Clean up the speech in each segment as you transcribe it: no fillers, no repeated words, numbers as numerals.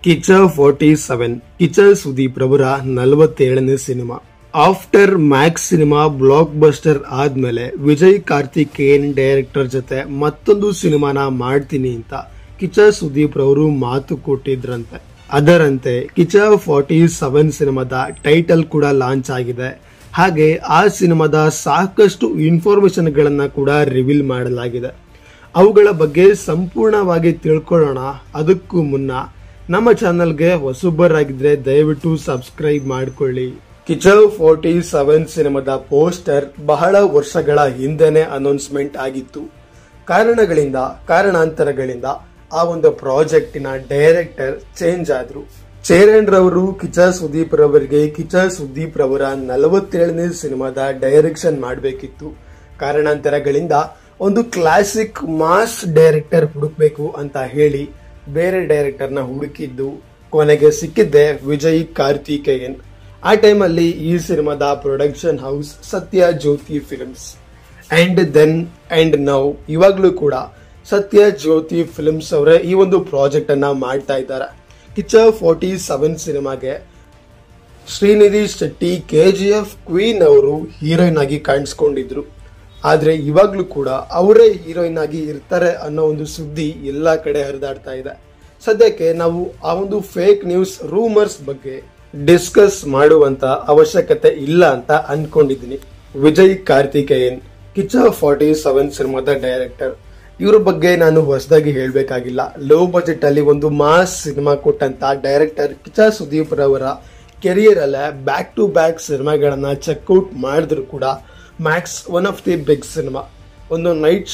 ಕಿಚ್ಚ 47 ಕಿಚ್ಚ ಸುದೀಪ್ ರವರ 47ನೇ cinema. After Max cinema blockbuster ಆದ್ಮೇಲೆ ವಿಜಯ್ ಕಾರ್ತಿಕೇಯನ್ ಡೈರೆಕ್ಟರ್ ಜೊತೆ ಮತ್ತೊಂದು ಸಿನಿಮಾನ ಮಾಡ್ತೀನಿ ಅಂತ ಕಿಚ್ಚ ಸುದೀಪ್ ರವರು ಮಾತು ಕೊಟ್ಟಿದ್ರಂತೆ. ಅದರಂತೆ ಕಿಚ್ಚ 47 ಸಿನಿಮಾದ ಟೈಟಲ್ ಕೂಡ ಲಾಂಚ್ ಆಗಿದೆ. ಹಾಗೆ ಆ ಸಿನಿಮಾದ ಸಾಕಷ್ಟು ಇನ್ಫಾರ್ಮೇಶನ್ ಗಳನ್ನ ಕೂಡ ರಿವೀಲ್ ಮಾಡಲಾಗಿದೆ. ಅವುಗಳ ಬಗ್ಗೆ ಸಂಪೂರ್ಣವಾಗಿ ತಿಳ್ಕೊಳ್ಳೋಣ. ಅದಕ್ಕೂ ಮುನ್ನ ನಮ್ಮ ಚಾನೆಲ್ಗೆ ಹೊಸಬರಾಗಿದ್ರೆ ದಯವಿಟ್ಟು ಸಬ್ಸ್ಕ್ರೈಬ್ ಮಾಡಿಕೊಳ್ಳಿ. ಕಿಚ್ಚ 47 ಸಿನಿಮಾದ ಪೋಸ್ಟರ್ ಬಹಳ ವರ್ಷಗಳ ಹಿಂದೆನೆ ಅನೌನ್ಸ್ಮೆಂಟ್ ಆಗಿತ್ತು. ಕಾರಣಾಂತರಗಳಿಂದ ಆ ಒಂದು ಪ್ರಾಜೆಕ್ಟಿನ ಡೈರೆಕ್ಟರ್ ಚೇಂಜ್ ಆದ್ರು. ಚೇರನ್ ರವರು ಕಿಚ್ಚ ಸುದೀಪ್ ರವರಿಗೆ ಕಿಚ್ಚ ಸುದೀಪ್ ರವರ 47ನೇ ಸಿನಿಮಾದ ಡೈರೆಕ್ಷನ್ ಮಾಡಬೇಕಿತ್ತು. ಕಾರಣಾಂತರಗಳಿಂದ ಒಂದು ಕ್ಲಾಸಿಕ್ ಮಾಸ್ ಡೈರೆಕ್ಟರ್ ಹುಡುಕ್ಬೇಕು ಅಂತ ಹೇಳಿ ಬೇರೆ ಡೈರೆಕ್ಟರ್ ನ ಹುಡುಕಿದ್ದು ಕೊನೆಗೆ ಸಿಕ್ಕಿದ್ದೆ ವಿಜಯ್ ಕಾರ್ತಿಕೇಯನ್. ಆ ಟೈಮಲ್ಲಿ ಈ ಸಿನಿಮಾದ production house Satya Jyothi films. And then and now ಇವಾಗ್ಲೂ ಕೂಡ ಸತ್ಯ ಜ್ಯೋತಿ ಫಿಲ್ಮ್ಸ್ ಅವರೇ ಈ ಒಂದು ಪ್ರಾಜೆಕ್ಟ್ ಅನ್ನ ಮಾಡ್ತಾ ಇದ್ದಾರೆ. ಕಿಚ್ಚ 47 ಸಿನಿಮಾಗೆ ಶ್ರೀನಿಧಿ ಶೆಟ್ಟಿ KGF ಕ್ವೀನ್ ಅವರು ಹೀರೋಯಿನ್ ಆಗಿ ಕಾಣಿಸ್ಕೊಂಡಿದ್ರು. ಆದ್ರೆ ಇವಾಗ್ಲೂ ಕೂಡ ಅವರೇ ಹೀರೋಯಿನ್ ಆಗಿ ಇರ್ತಾರೆ ಅನ್ನೋ ಒಂದು ಸುದ್ದಿ ಎಲ್ಲಾ ಕಡೆ ಹರಿದಾಡ್ತಾ ಇದೆ. ಸದ್ಯಕ್ಕೆ ನಾವು ಆ ಒಂದು ಫೇಕ್ ನ್ಯೂಸ್ ರೂಮರ್ಸ್ ಬಗ್ಗೆ ಡಿಸ್ಕಸ್ ಮಾಡುವಂತ ಅವಶ್ಯಕತೆ ಇಲ್ಲ ಅಂತ ಅನ್ಕೊಂಡಿದ್ದೀನಿ. ವಿಜಯ್ ಕಾರ್ತಿಕೇಯನ್ ಕಿಚ್ಚ 47 ಸಿನಿಮಾದ ಡೈರೆಕ್ಟರ್. ಇವ್ರ ಬಗ್ಗೆ ನಾನು ಹೊಸದಾಗಿ ಹೇಳ್ಬೇಕಾಗಿಲ್ಲ. ಲೋ ಬಜೆಟ್ ಅಲ್ಲಿ ಒಂದು ಮಾಸ್ ಸಿನಿಮಾ ಕೊಟ್ಟಂತ ಡೈರೆಕ್ಟರ್ ಕಿಚ್ಚ ಸುದೀಪ್ ರವರ ಕೆರಿಯರ್ ಅಲ್ಲೇ ಬ್ಯಾಕ್ ಟು ಬ್ಯಾಕ್ ಸಿನಿಮಾಗಳನ್ನ ಚೆಕ್ಔಟ್ ಮಾಡಿದ್ರು ಕೂಡ Max one of the big cinema. ಒಂದು ನೈಟ್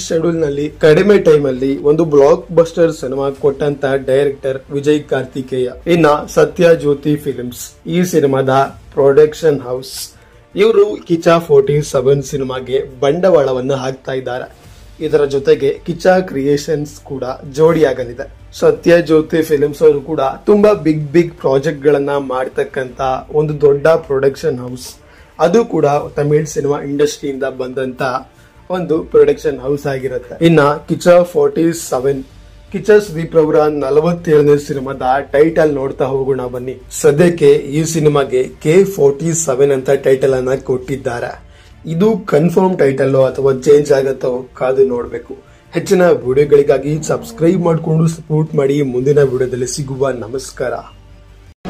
ಶೆಡ್ಯೂಲ್ ನಲ್ಲಿ ಕಡಿಮೆ ಟೈಮ್ ಅಲ್ಲಿ ಒಂದು ಬ್ಲಾಕ್ ಬಸ್ಟರ್ ಸಿನಿಮಾ ಕೊಟ್ಟಂತ ಡೈರೆಕ್ಟರ್ ವಿಜಯ್ ಕಾರ್ತಿಕೇಯ. ಇನ್ನ ಸತ್ಯ ಜ್ಯೋತಿ ಫಿಲ್ಮ್ಸ್ ಈ ಸಿನಿಮಾದ ಪ್ರೊಡಕ್ಷನ್ ಹೌಸ್. ಇವರು ಕಿಚ್ಚ 47 ಸಿನಿಮಾಗೆ ಬಂಡವಾಳವನ್ನು ಹಾಕ್ತಾ ಇದ್ದಾರೆ. ಇದರ ಜೊತೆಗೆ ಕಿಚ್ಚ ಕ್ರಿಯೇಷನ್ಸ್ ಕೂಡ ಜೋಡಿಯಾಗಲಿದೆ. ಸತ್ಯ ಜ್ಯೋತಿ ಫಿಲ್ಮ್ಸ್ ಅವರು ಕೂಡ ತುಂಬಾ ಬಿಗ್ ಪ್ರಾಜೆಕ್ಟ್ ಗಳನ್ನ ಮಾಡ್ತಕ್ಕಂತ ಒಂದು ದೊಡ್ಡ ಪ್ರೊಡಕ್ಷನ್ ಹೌಸ್. ಅದು ಕೂಡ ತಮಿಳ್ ಸಿನಿಮಾ ಇಂಡಸ್ಟ್ರಿಯಿಂದ ಬಂದಂತ ಒಂದು ಪ್ರೊಡಕ್ಷನ್ ಹೌಸ್ ಆಗಿರುತ್ತೆ. ಇನ್ನ ಕಿಚ್ಚ 47 ಕಿಚ್ಚ ಸುದೀಪ್ ರವರ 47ನೇ ಸಿನಿಮಾದ ಟೈಟಲ್ ನೋಡ್ತಾ ಹೋಗೋಣ ಬನ್ನಿ. ಸದ್ಯಕ್ಕೆ ಈ ಸಿನಿಮಾಗೆ K47 ಅಂತ ಟೈಟಲ್ ಅನ್ನ ಕೊಟ್ಟಿದ್ದಾರೆ. ಇದು ಕನ್ಫರ್ಮ್ ಟೈಟಲ್ ಅಥವಾ ಚೇಂಜ್ ಆಗತ್ತೋ ಕಾದು ನೋಡ್ಬೇಕು. ಹೆಚ್ಚಿನ ವಿಡಿಯೋಗಳಿಗಾಗಿ ಸಬ್ಸ್ಕ್ರೈಬ್ ಮಾಡಿಕೊಂಡು ಸಪೋರ್ಟ್ ಮಾಡಿ. ಮುಂದಿನ ವಿಡಿಯೋದಲ್ಲಿ ಸಿಗುವ. ನಮಸ್ಕಾರ.